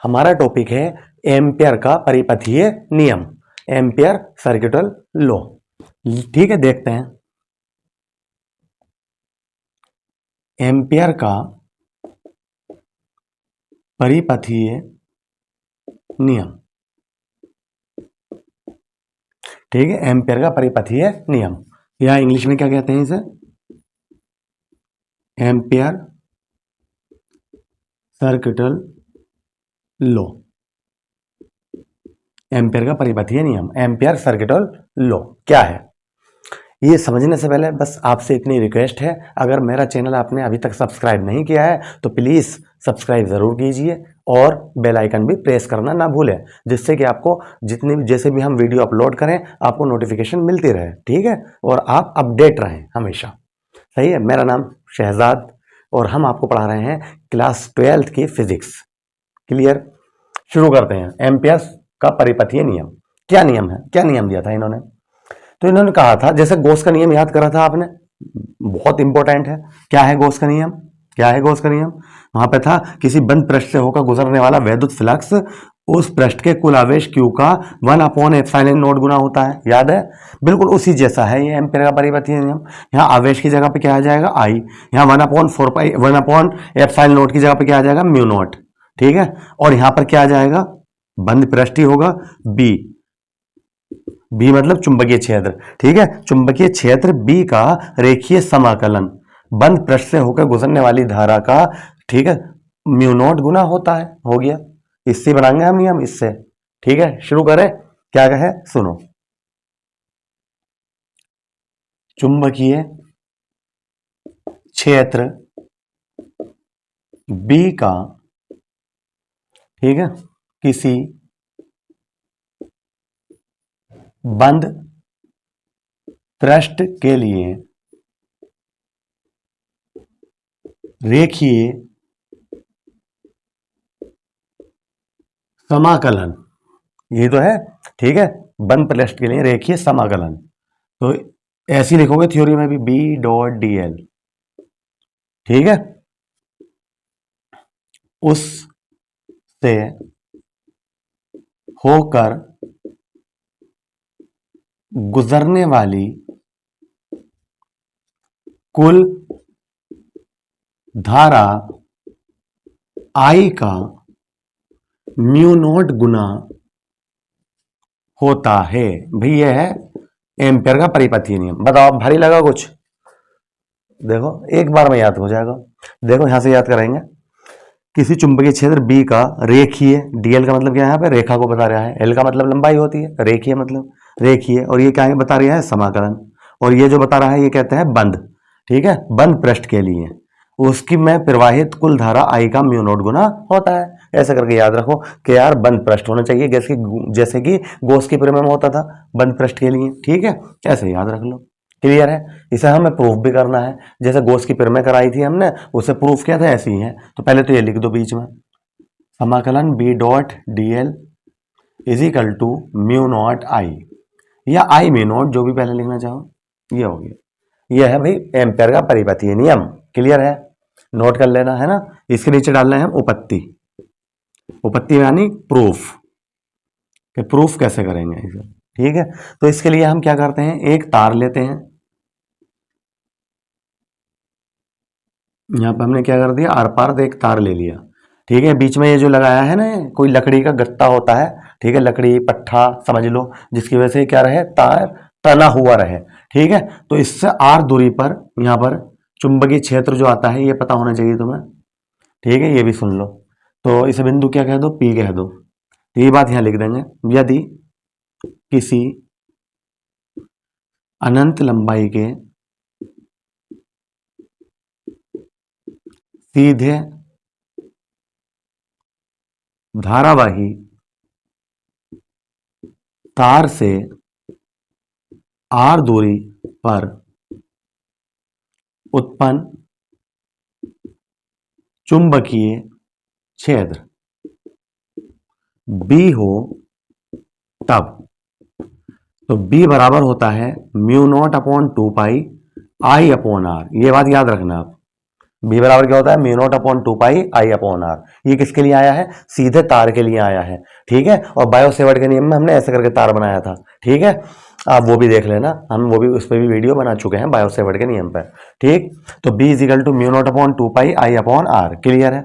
हमारा टॉपिक है एम्पियर का परिपथीय नियम, एम्पियर सर्किटल लॉ। ठीक है, देखते हैं एम्पियर का परिपथीय नियम। ठीक है, एम्पियर का परिपथीय नियम, या इंग्लिश में क्या कहते हैं इसे, एम्पियर सर्किटल लॉ। एम्पियर का परिपथीय नियम, एम्पियर सर्किटल लॉ क्या है, ये समझने से पहले बस आपसे इतनी रिक्वेस्ट है, अगर मेरा चैनल आपने अभी तक सब्सक्राइब नहीं किया है तो प्लीज़ सब्सक्राइब ज़रूर कीजिए और बेल आइकन भी प्रेस करना ना भूलें, जिससे कि आपको जैसे भी हम वीडियो अपलोड करें आपको नोटिफिकेशन मिलती रहे। ठीक है, और आप अपडेट रहें हमेशा। सही है, मेरा नाम शहजाद और हम आपको पढ़ा रहे हैं क्लास 12th की फिजिक्स। क्लियर, शुरू करते हैं। एम्पियर का परिपथीय नियम क्या नियम है, क्या नियम दिया था इन्होंने, तो इन्होंने कहा था, जैसे गॉस का नियम याद करा था आपने, बहुत इंपॉर्टेंट है। क्या है गॉस का नियम, क्या है गॉस का नियम, वहां पे था किसी बंद पृष्ठ से होकर गुजरने वाला वैद्युत फ्लक्स उस पृष्ठ के कुल आवेश Q का 1/ε0 गुना होता है। याद है, बिल्कुल उसी जैसा है ये एम्पियर का परिपथीय नियम। यहाँ आवेश की जगह पे क्या आ जाएगा, I, यहाँ 1/4π/1/ε0 की जगह पे क्या आ जाएगा, μ0। ठीक है, और यहां पर क्या आ जाएगा, बंद पृष्ठ ही होगा बी मतलब चुंबकीय क्षेत्र। ठीक है, चुंबकीय क्षेत्र बी का रेखीय समाकलन बंद पृष्ठ से होकर गुजरने वाली धारा का, ठीक है, μ0 गुना होता है। हो गया, इससे बनाएंगे हम नियम, इससे। ठीक है, शुरू करें, क्या कहे सुनो। चुंबकीय क्षेत्र बी का, ठीक है, किसी बंद पृष्ठ के लिए रेखीय समाकलन, ये तो है। ठीक है, बंद पृष्ठ के लिए रेखीय समाकलन, तो ऐसी लिखोगे थ्योरी में भी B.dl। ठीक है, उससे होकर गुजरने वाली कुल धारा I का μ0 गुना होता है। भाई यह है एम्पियर का परिपथीय नियम। बताओ, भारी लगा कुछ? देखो एक बार में याद हो जाएगा। देखो यहां से याद कराएंगे, किसी चुंबकीय क्षेत्र B का रेखीय, डीएल का मतलब क्या है, यहाँ पे रेखा को बता रहा है, एल का मतलब लंबाई होती है, रेखीय मतलब रेखीय, और ये क्या है बता रहा है, समाकलन, और ये जो बता रहा है ये कहते हैं बंद। ठीक है, बंद पृष्ठ के लिए उसकी में प्रवाहित कुल धारा I का μ0 गुना होता है। ऐसे करके याद रखो कि यार बंद पृष्ठ होना चाहिए, जैसे कि गॉस की प्रमेय में होता था बंद पृष्ठ के लिए। ठीक है, ऐसे याद रख लो। क्लियर है, इसे हमें प्रूफ भी करना है, जैसे गॉस की प्रमेय कराई थी हमने, उसे प्रूफ किया था, ऐसे ही है। तो पहले तो ये लिख दो बीच में, समाकलन B.dl is equal to μ0 I, या I μ0 जो भी पहले लिखना चाहो, ये हो गया। ये है भाई एम्पियर का परिपथीय नियम। क्लियर है, नोट कर लेना है ना। इसके नीचे डालना है उपपत्ति, उपपत्ति यानी प्रूफ, कि प्रूफ कैसे करेंगे इसे। ठीक है, तो इसके लिए हम क्या करते हैं, एक तार लेते हैं, यहाँ पे हमने क्या कर दिया, आर पार एक तार ले लिया। ठीक है, बीच में ये जो लगाया है ना, कोई लकड़ी का गत्ता होता है, ठीक है, लकड़ी पट्ठा समझ लो, जिसकी वजह से क्या रहे, तार तना हुआ रहे। ठीक है, तो इससे आर दूरी पर यहाँ पर चुंबकीय क्षेत्र जो आता है ये पता होना चाहिए तुम्हें। ठीक है, ये भी सुन लो, तो इस बिंदु क्या कह दो, पी कह दो। तो ये बात यहाँ लिख देंगे, यदि किसी अनंत लंबाई के सीधे धारावाही तार से आर दूरी पर उत्पन्न चुंबकीय क्षेत्र B हो, तब तो B बराबर होता है μ0/2π I/r। ये बात याद रखना आप, बी बराबर क्या होता है, mu not upon 2 pi I upon R. ये किसके लिए आया है, सीधे तार के लिए आया है, ठीक है। और बायो सेवर्ट के नियम में हमने ऐसे करके तार बनाया था, ठीक है। आप वो भी देख लेना, हम वो भी उस पर भी वीडियो बना चुके हैं बायो सेवर्ट के नियम पर, ठीक। तो B is equal to mu not upon 2 pi I upon R, clear है।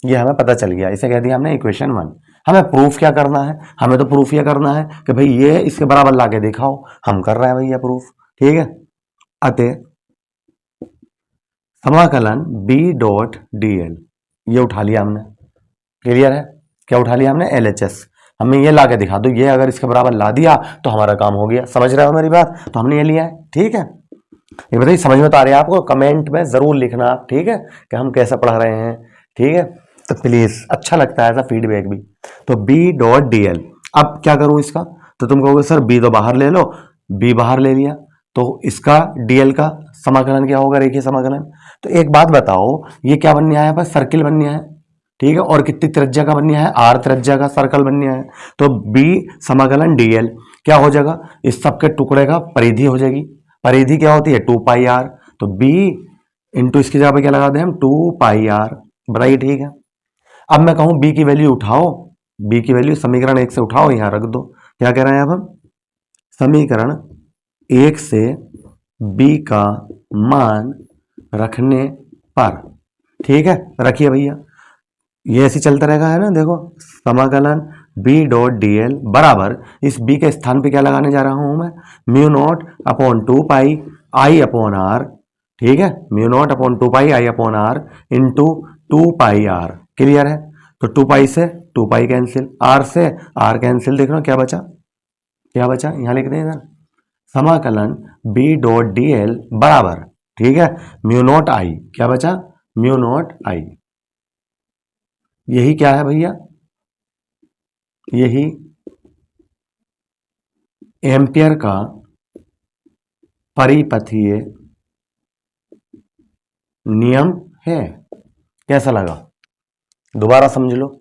ये हमें पता चल गया, इसे कह दिया हमने इक्वेशन 1। हमें प्रूफ क्या करना है, हमें तो प्रूफ यह करना है कि भाई ये इसके बराबर लाके दिखाओ, हम कर रहे हैं भैया प्रूफ, ठीक है। अतः समाकलन बी डॉट डी एल ये उठा लिया हमने, क्लियर है। क्या उठा लिया हमने, LHS। हमें ये लाके दिखा दो, ये अगर इसके बराबर ला दिया तो हमारा काम हो गया, समझ रहे हो मेरी बात। तो हमने ये लिया है, ठीक है। ये बताइए समझ में तो आ रही है आपको, कमेंट में जरूर लिखना आप, ठीक है, कि हम कैसा पढ़ा रहे हैं, ठीक है। तो प्लीज, अच्छा लगता है ऐसा फीडबैक भी। तो बी डॉट डी एल, अब क्या करूं इसका, तो तुम कहोगे सर बी तो बाहर ले लो, बी बाहर ले लिया तो इसका डीएल का समाकलन क्या होगा, रेखीय समाकलन। तो एक बात बताओ, ये क्या बनने आया है, बस सर्किल बनने आया है, ठीक है। और कितनी त्रिज्या का बनने आया है, आर त्रिज्या का सर्कल बनने आया है। तो बी समाकलन डीएल क्या हो जाएगा, इस सबके टुकड़े का परिधि हो जाएगी। परिधि क्या होती है, 2 पाई आर। तो बी इंटू इसकी जगह पे क्या लगा दें हम, 2 पाई आर, बताइए, ठीक है। अब मैं कहूं बी की वैल्यू उठाओ, बी की वैल्यू समीकरण 1 से उठाओ, यहां रख दो। क्या कह रहे हैं अब हम, समीकरण 1 से बी का मान रखने पर, ठीक है, रखिए भैया। ये ऐसे चलता रहेगा, है ना। देखो समाकलन बी डॉट डी एल बराबर, इस बी के स्थान पे क्या लगाने जा रहा हूं मैं, mu not upon 2 pi I upon R, ठीक है। Mu not upon 2 pi I upon R into 2 pi R, clear है। तो 2 पाई से 2 पाई कैंसिल, आर से आर कैंसिल, देख लो क्या बचा, क्या बचा, यहां लिख दें इधर, समाकलन बी डॉट डी एल बराबर, ठीक है, म्यू नॉट आई, क्या बचा, म्यू नॉट आई। यही क्या है भैया, यही एम्पियर का परिपथीय नियम है। कैसा लगा, दोबारा समझ लो।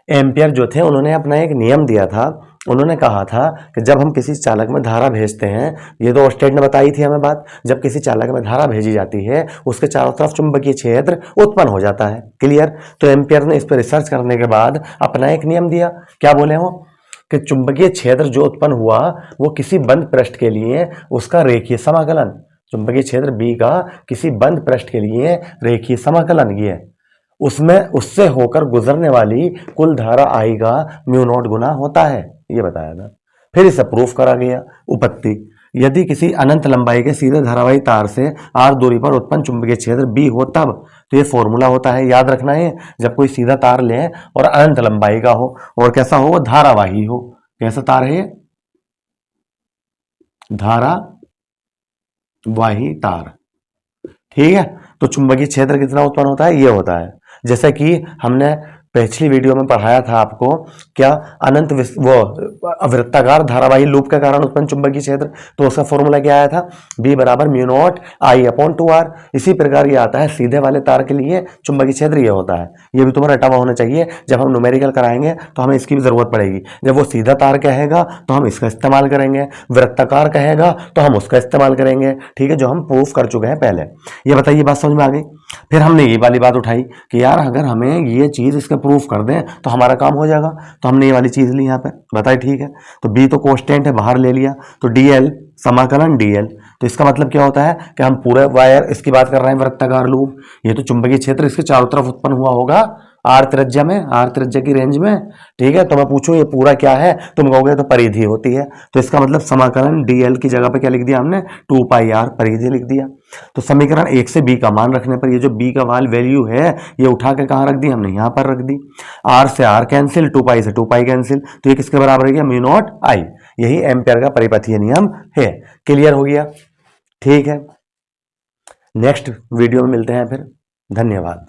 एम्पियर जो थे उन्होंने अपना एक नियम दिया था, उन्होंने कहा था कि जब हम किसी चालक में धारा भेजते हैं, ये तो स्टेट ने बताई थी हमें बात, जब किसी चालक में धारा भेजी जाती है उसके चारों तरफ चुंबकीय क्षेत्र उत्पन्न हो जाता है, क्लियर। तो एम्पियर ने इस पर रिसर्च करने के बाद अपना एक नियम दिया, क्या बोले हो, कि चुंबकीय क्षेत्र जो उत्पन्न हुआ वो किसी बंद पृष्ठ के लिए उसका रेखीय समाकलन, चुंबकीय क्षेत्र बी का किसी बंद पृष्ठ के लिए रेखीय समाकलन, ये उसमें उससे होकर गुजरने वाली कुल धारा आई का म्यू नॉट गुना होता है, ये बताया था। फिर इसे प्रूफ करा गया। उपपत्ति, यदि किसी अनंत लंबाई के सीधे धारावाही तार से आर दूरी पर उत्पन्न चुंबकीय क्षेत्र बी हो तब, तो ये फॉर्मूला होता है, याद रखना है। जब कोई सीधा तार ले और अनंत लंबाई का हो और कैसा हो, धारावाही हो। कैसा तार है, धारावाही तार, ठीक है। तो चुंबकीय क्षेत्र कितना उत्पन्न होता है, ये होता है। जैसे कि हमने पिछली वीडियो में पढ़ाया था आपको, क्या अनंत वो वृत्ताकार धारावाही लूप के कारण उत्पन्न चुंबकीय क्षेत्र, तो उसका फॉर्मूला क्या आया था, बी बराबर mu not I upon 2 R. इसी प्रकार ये आता है सीधे वाले तार के लिए चुंबकीय क्षेत्र ये होता है। ये भी तुम्हारा रटा हुआ होना चाहिए, जब हम न्यूमेरिकल कराएंगे तो हमें इसकी भी जरूरत पड़ेगी। जब वो सीधा तार कहेगा तो हम इसका इस्तेमाल करेंगे, वृत्ताकार कहेगा तो हम उसका इस्तेमाल करेंगे, ठीक है, जो हम प्रूफ कर चुके हैं पहले। ये बताइए बात समझ में आ गई। फिर हमने ये वाली बात उठाई कि यार अगर हमें ये चीज इसका प्रूफ कर दें तो हमारा काम हो जाएगा, तो हमने ये वाली चीज ली यहाँ पे, बताइए, ठीक है। तो बी तो कांस्टेंट है, बाहर ले लिया, तो डीएल समाकलन डीएल, तो इसका मतलब क्या होता है कि हम पूरे वायर इसकी बात कर रहे हैं, वृत्ताकार लूप, ये तो चुंबकीय क्षेत्र इसके चारों तरफ उत्पन्न हुआ होगा आर त्रिज्या में, आर त्रिज्या की रेंज में, ठीक है। तो मैं पूछूं ये पूरा क्या है, तुम कहोगे तो परिधि होती है। तो इसका मतलब समाकलन डीएल की जगह पे क्या लिख दिया हमने, 2 पाई आर परिधि लिख दिया। तो समीकरण 1 से बी का मान रखने पर ये जो बी का वाल वैल्यू है ये उठा के कहाँ रख दी हमने, यहाँ पर रख दी। आर से आर कैंसिल, 2 पाई से 2 पाई कैंसिल, तो ये किसके बराबर हो गया, म्यू नॉट आई। यही एम्पियर का परिपथीय नियम है। क्लियर हो गया, ठीक है। नेक्स्ट वीडियो में मिलते हैं फिर, धन्यवाद।